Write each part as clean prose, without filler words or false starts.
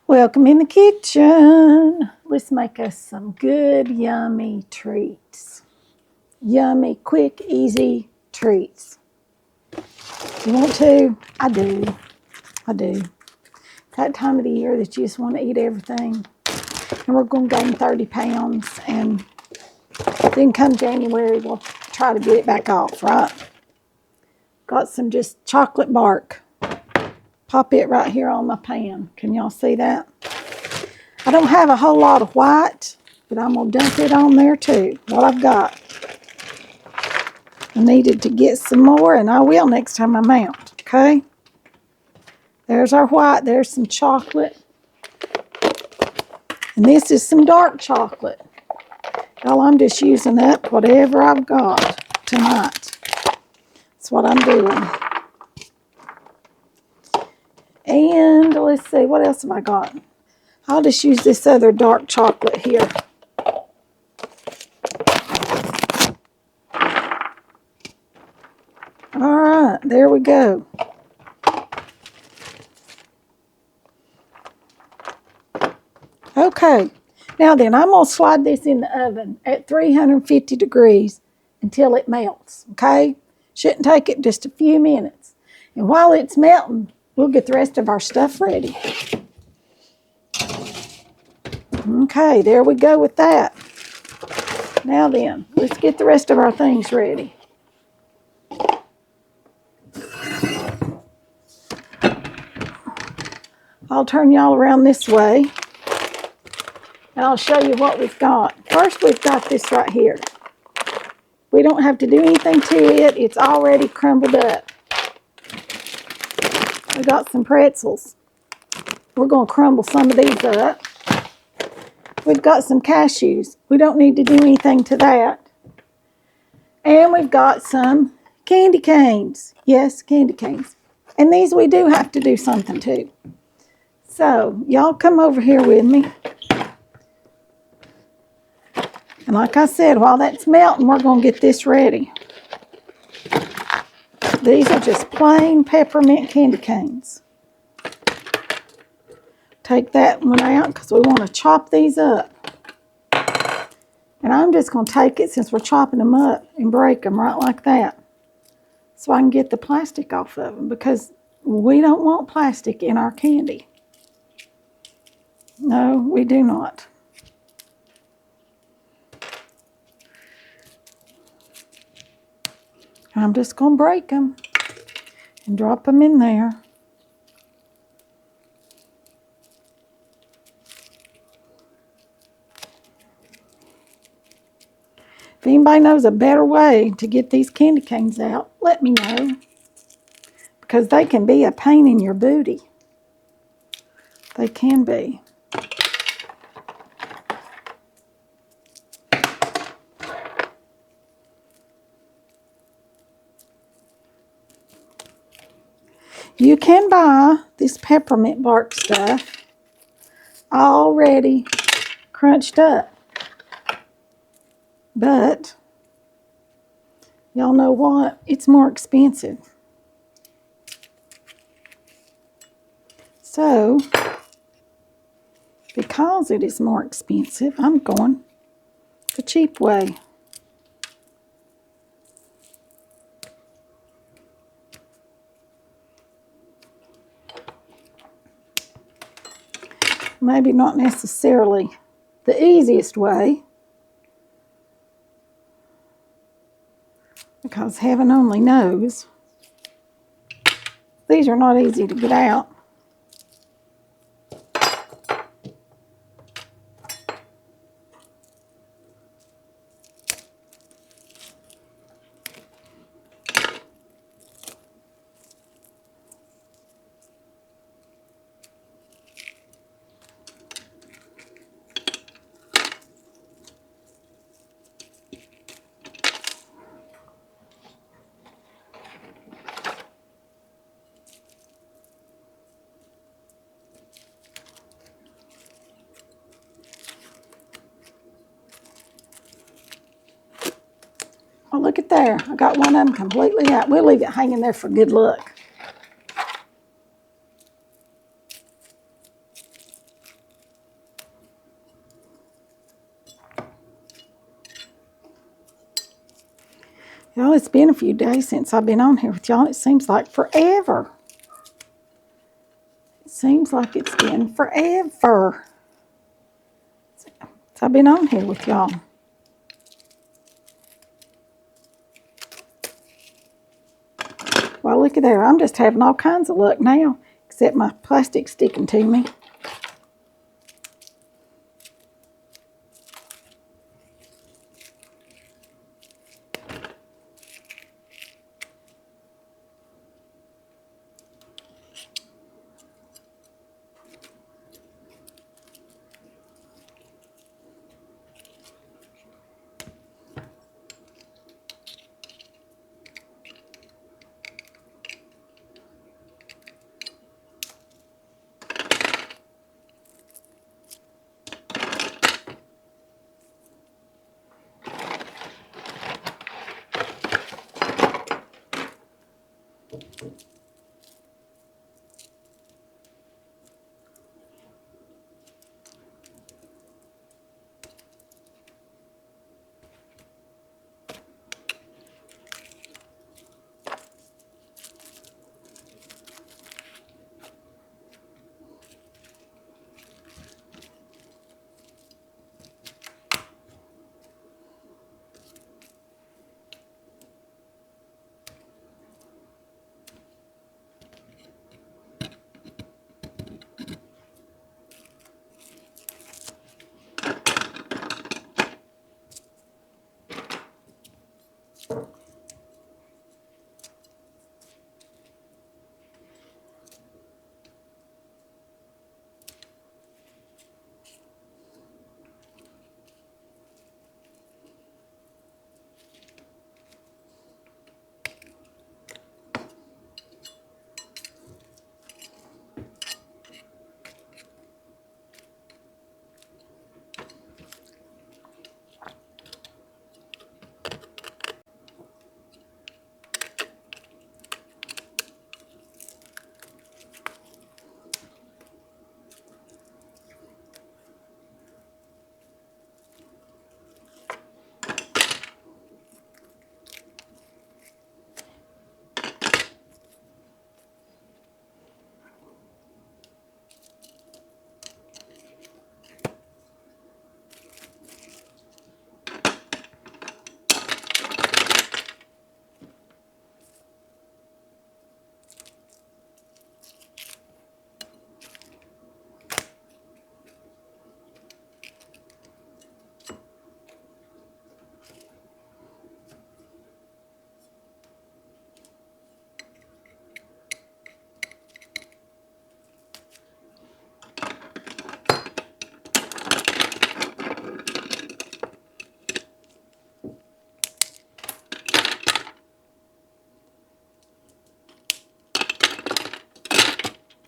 Welcome in the kitchen. Let's make us some good, yummy treats. Yummy, quick, easy treats. You want to? I do. It's that time of the year that you just want to eat everything. And we're going to gain 30 pounds. And then come January, we'll try to get it back off, right? Got some just chocolate bark. Pop it right here on my pan. Can y'all see that? I don't have a whole lot of white, but I'm going to dump it on there too, what I've got. I needed to get some more, and I will next time I'm out, okay? There's our white. There's some chocolate. And this is some dark chocolate. Y'all, I'm just using up whatever I've got tonight. That's what I'm doing. And let's see, what else have I got? I'll just use this other dark chocolate here. All right, there we go. Okay, now then, I'm going to slide this in the oven at 350 degrees until it melts, okay? Shouldn't take it just a few minutes. And while it's melting, we'll get the rest of our stuff ready. Okay, there we go with that. Now then, let's get the rest of our things ready. I'll turn y'all around this way, and I'll show you what we've got. First, we've got this right here. We don't have to do anything to it. It's already crumbled up. We got some pretzels. We're going to crumble some of these up. We've got some cashews. We don't need to do anything to that. And we've got some candy canes. Yes, candy canes. And these we do have to do something to. So, y'all come over here with me. And like I said, while that's melting, we're going to get this ready. These are just plain peppermint candy canes. Take that one out because we want to chop these up. And I'm just going to take it, since we're chopping them up, and break them right like that, so I can get the plastic off of them, because we don't want plastic in our candy. No, we do not. I'm just going to break them and drop them in there. If anybody knows a better way to get these candy canes out, let me know, because they can be a pain in your booty. They can be. You can buy this peppermint bark stuff already crunched up. But, y'all know what? It's more expensive. So, because it is more expensive, I'm going the cheap way. Maybe not necessarily the easiest way, because heaven only knows these are not easy to get out. Oh, look at there. I got one of them completely out. We'll leave it hanging there for good luck. Y'all, it's been a few days since I've been on here with y'all. It seems like forever. It seems like it's been forever since I've been on here with y'all. Well, look at there. I'm just having all kinds of luck now, except my plastic sticking to me.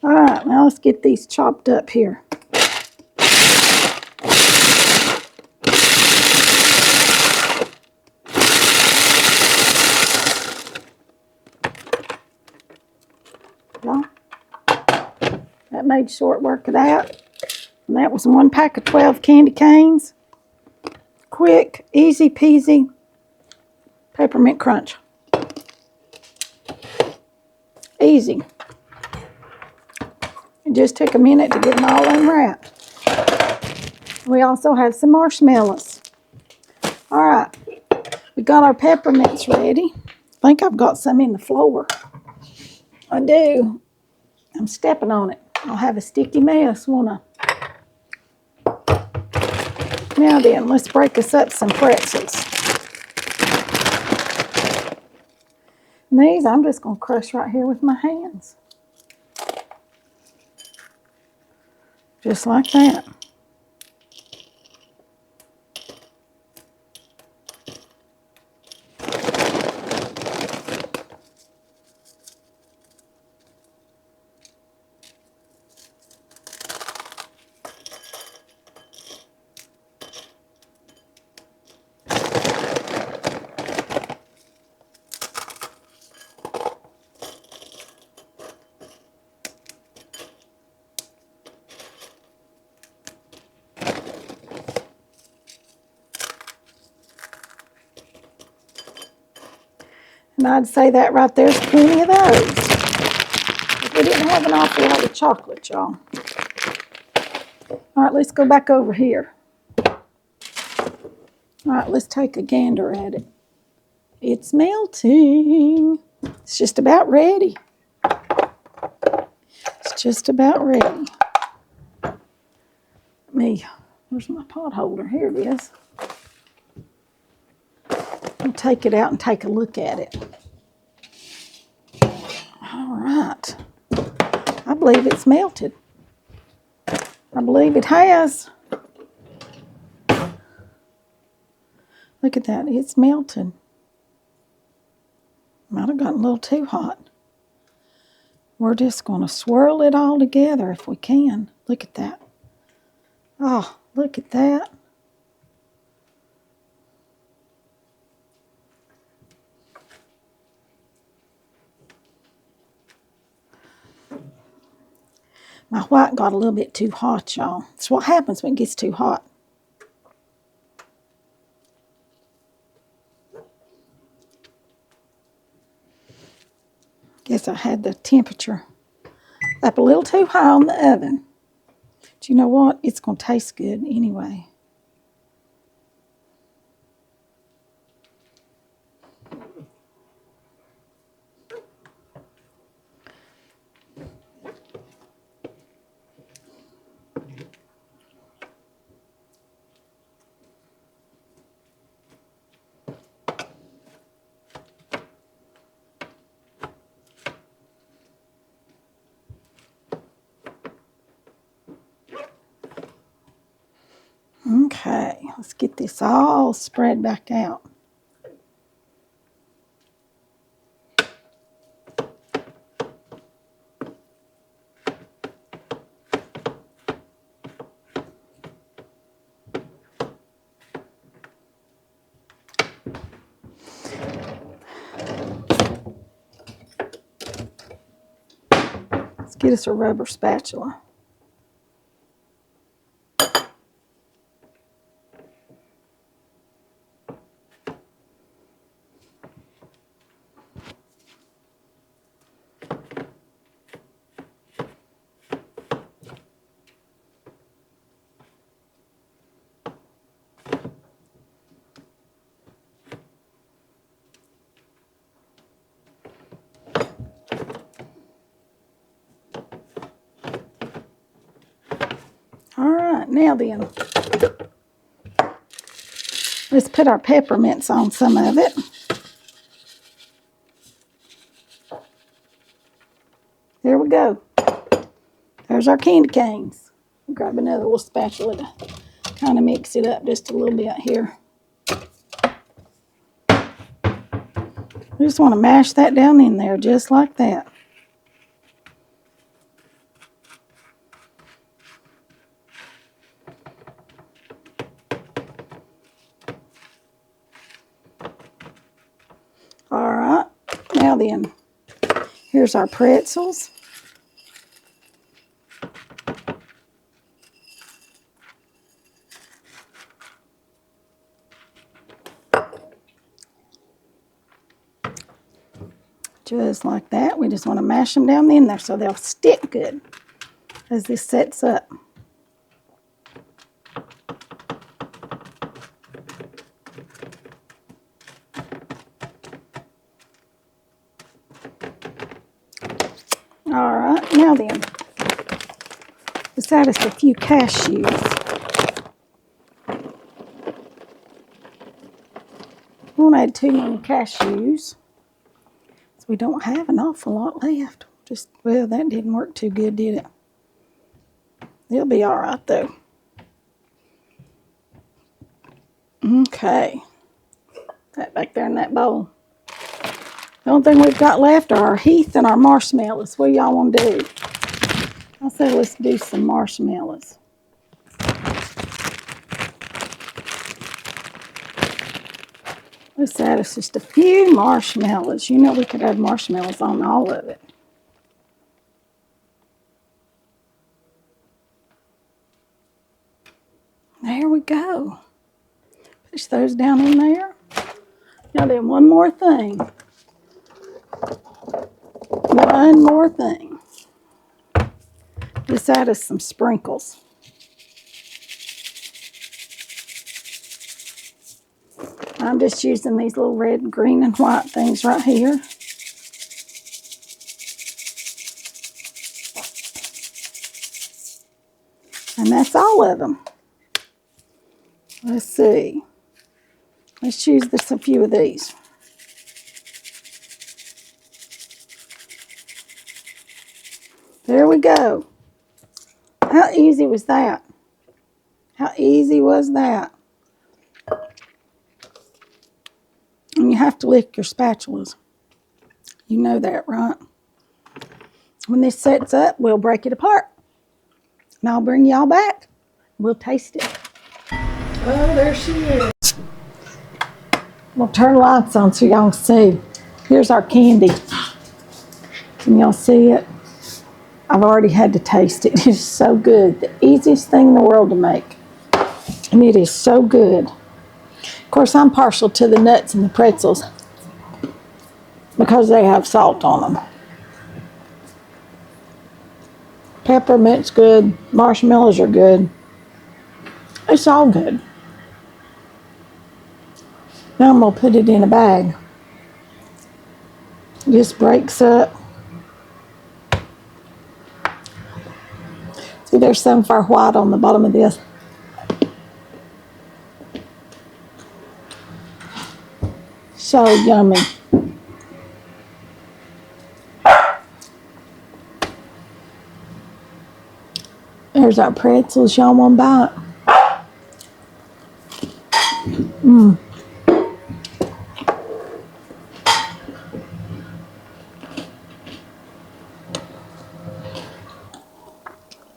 All right, now let's get these chopped up here. Y'all, that made short work of that. And that was 1 pack of 12 candy canes. Quick, easy peasy, peppermint crunch. Easy. It just took a minute to get them all unwrapped. We also have some marshmallows. All right, we got our peppermints ready. I think I've got some in the floor. I do. I'm stepping on it. I'll have a sticky mess, won't I? Now then, let's break us up some pretzels. And these I'm just going to crush right here with my hands. Just like that. And I'd say that right there's plenty of those. We didn't have an awful lot of chocolate, y'all. All right, let's go back over here. All right, let's take a gander at it. It's melting. It's just about ready. It's just about ready. Where's my pot holder? Here it is. I'll take it out and take a look at it. All right. I believe it's melted. I believe it has. Look at that. It's melted. Might have gotten a little too hot. We're just going to swirl it all together if we can. Look at that. Oh, look at that. My white got a little bit too hot, y'all. That's what happens when it gets too hot. Guess I had the temperature up a little too high on the oven. But you know what? It's going to taste good anyway. Okay, let's get this all spread back out. Let's get us a rubber spatula. All right, now then, let's put our peppermints on some of it. There we go. There's our candy canes. Grab another little spatula to kind of mix it up just a little bit here. We just want to mash that down in there just like that. All right, now then, here's our pretzels. Just like that. We just want to mash them down in there so they'll stick good as this sets up. All right, now then, let's add us a few cashews. We won't add too many cashews. We don't have an awful lot left. Well, that didn't work too good, did it? It'll be all right, though. Okay. That back there in that bowl. The only thing we've got left are our Heath and our marshmallows. What do y'all want to do? I say let's do some marshmallows. Let's add us just a few marshmallows. You know we could add marshmallows on all of it. There we go. Push those down in there. Now then, one more thing. One more thing. Just add us some sprinkles. I'm just using these little red, green, and white things right here. And that's all of them. Let's see. Let's choose a few of these. There we go. How easy was that? How easy was that? And you have to lick your spatulas. You know that, right? When this sets up, we'll break it apart. And I'll bring y'all back. We'll taste it. Oh, there she is. We'll turn lights on so y'all can see. Here's our candy. Can y'all see it? I've already had to taste it. It's so good. The easiest thing in the world to make. And it is so good. Of course, I'm partial to the nuts and the pretzels because they have salt on them. Peppermint's good. Marshmallows are good. It's all good. Now I'm going to put it in a bag. It just breaks up. See, there's some far white on the bottom of this. So yummy. There's our pretzels. Y'all want to bite?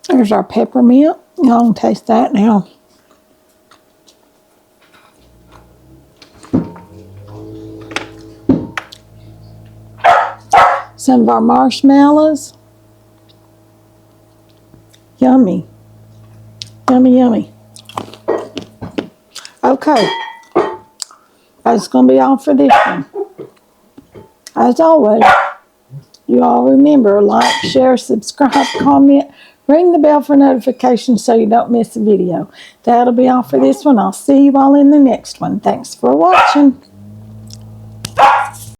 There's our peppermint. Y'all can taste that now. Some of our marshmallows. Yummy. Yummy, yummy. Okay. That's going to be all for this one. As always, you all remember, like, share, subscribe, comment, ring the bell for notifications so you don't miss a video. That'll be all for this one. I'll see you all in the next one. Thanks for watching.